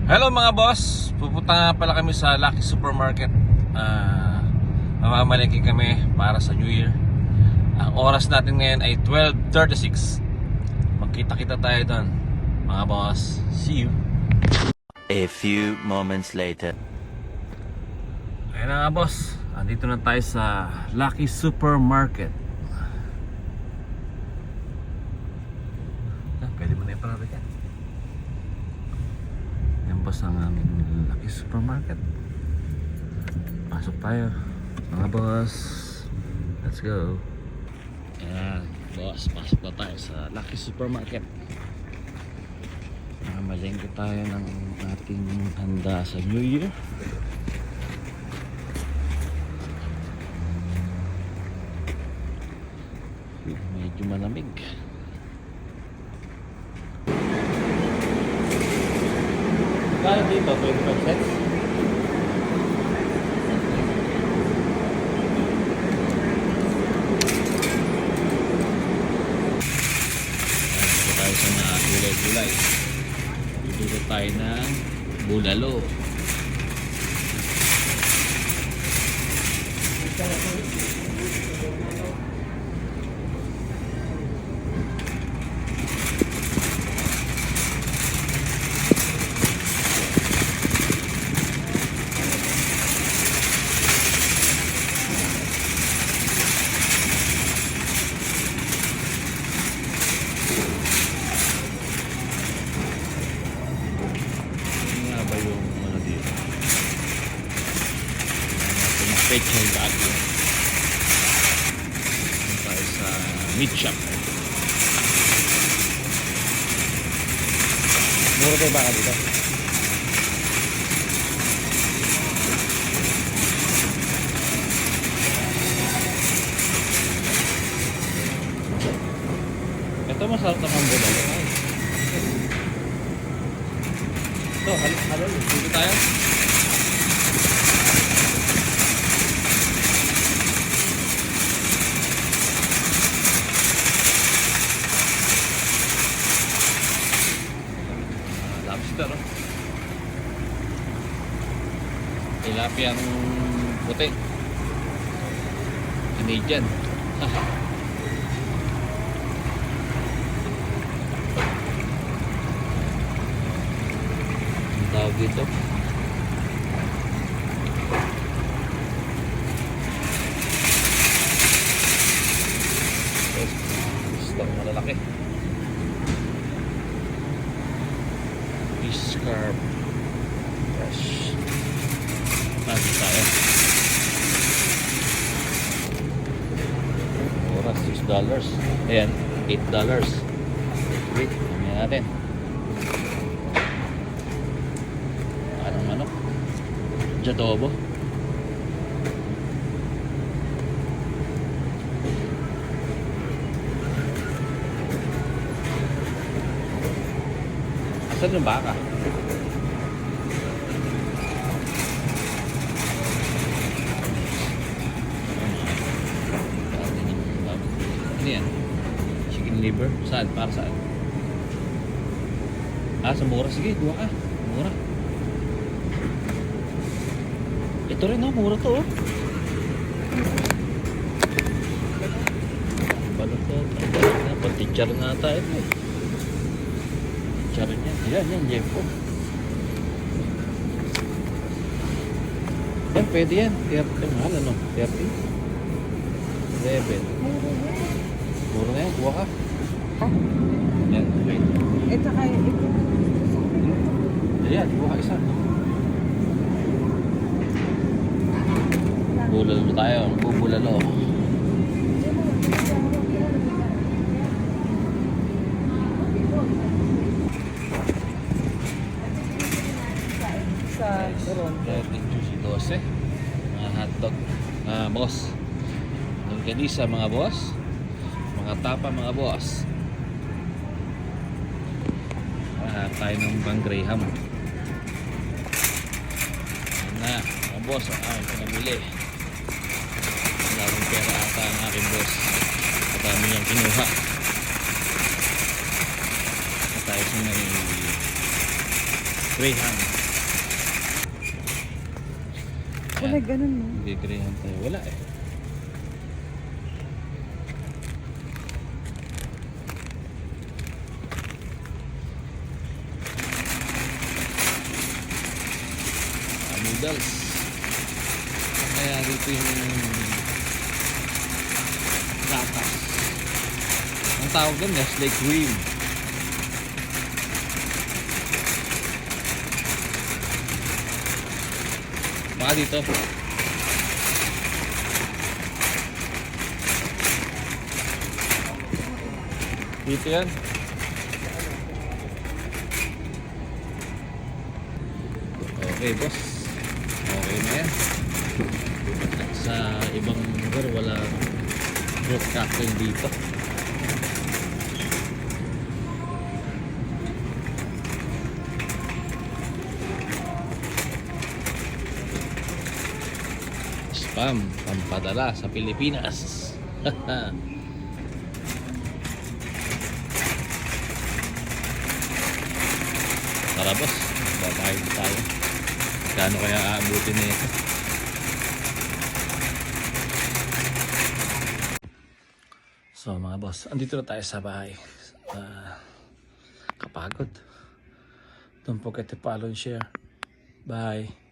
Hello mga boss, pupunta nga pala kami sa Lucky Supermarket. Mamamalengke kami para sa New Year. Ang oras natin ngayon ay 12:36. Magkita-kita tayo doon mga boss. See you. A few moments later. Ayun na nga boss, andito na tayo sa Lucky Supermarket. Pwede mo na iparada yan. Yan boss ang aming Lucky Supermarket. Pasok tayo mga boss. Let's go. Ayan boss, pasok na tayo sa Lucky Supermarket. Malengke tayo ng ating handa sa New Year. Medyo malamig. Kaya dito, 25 cents. Dito tayo sa mga gulay-gulay. Dito tayo ng bulalo. Pechay Baguio. Tayo sa meat shop. Mura kayo baka dito? Ito masarap naman bulalo. Ito, halal. Dito tayo. Lobster, oh. Tilapia ang puti. Canadian. Ang tawag dito. Gusto malalaki. Carb fresh. Nandito tayo. Oras $6. Ayan, $8. Wait, tingnan natin. Anong manok? Adobo. Asan yung baka? Ano yan? Chicken liver? Saan? Para saan? Sa mura. Sige, kuha ka. Mura. Ito rin, mura to, oh. Balot to. Pag-teacher na tayo, eh. Teacher niya. Yan, Jeff, oh. Yan, pwede yan. 30, mahal, ano? 30? 11. Mura na yan, buha ka. Ha? Yan, okay. Ito kayo, ito. Ayan, buha ka isa. Bulalo tayo, bubulalo. Sa Toronto. Juicy 12. Mga hotdog. Boss. Longganisa mga boss. Mga tapa mga boss. Tayo ng Bang Graham. Ayan na. Mga boss, ang aming pinamili. Maraming pera ata ang aking boss. Madami niyang kinuha. Tayo sa may Greyhound. Wala ganun mo. Hindi Greyhound tayo. Wala eh. Noodles. Kaya dito yung gatas. Ang tawag doon, Nestle Cream. Baka dito. Dito yan. Okay, boss. Okay na yan. At sa ibang lugar, wala fruit cocktail dito. Spam, pampadala sa Pilipinas. Tara boss, babayad tayo. Kano kaya aabutin na ito? So mga boss, andito na tayo sa bahay. Kapagod. Don't forget to follow and share. Bye.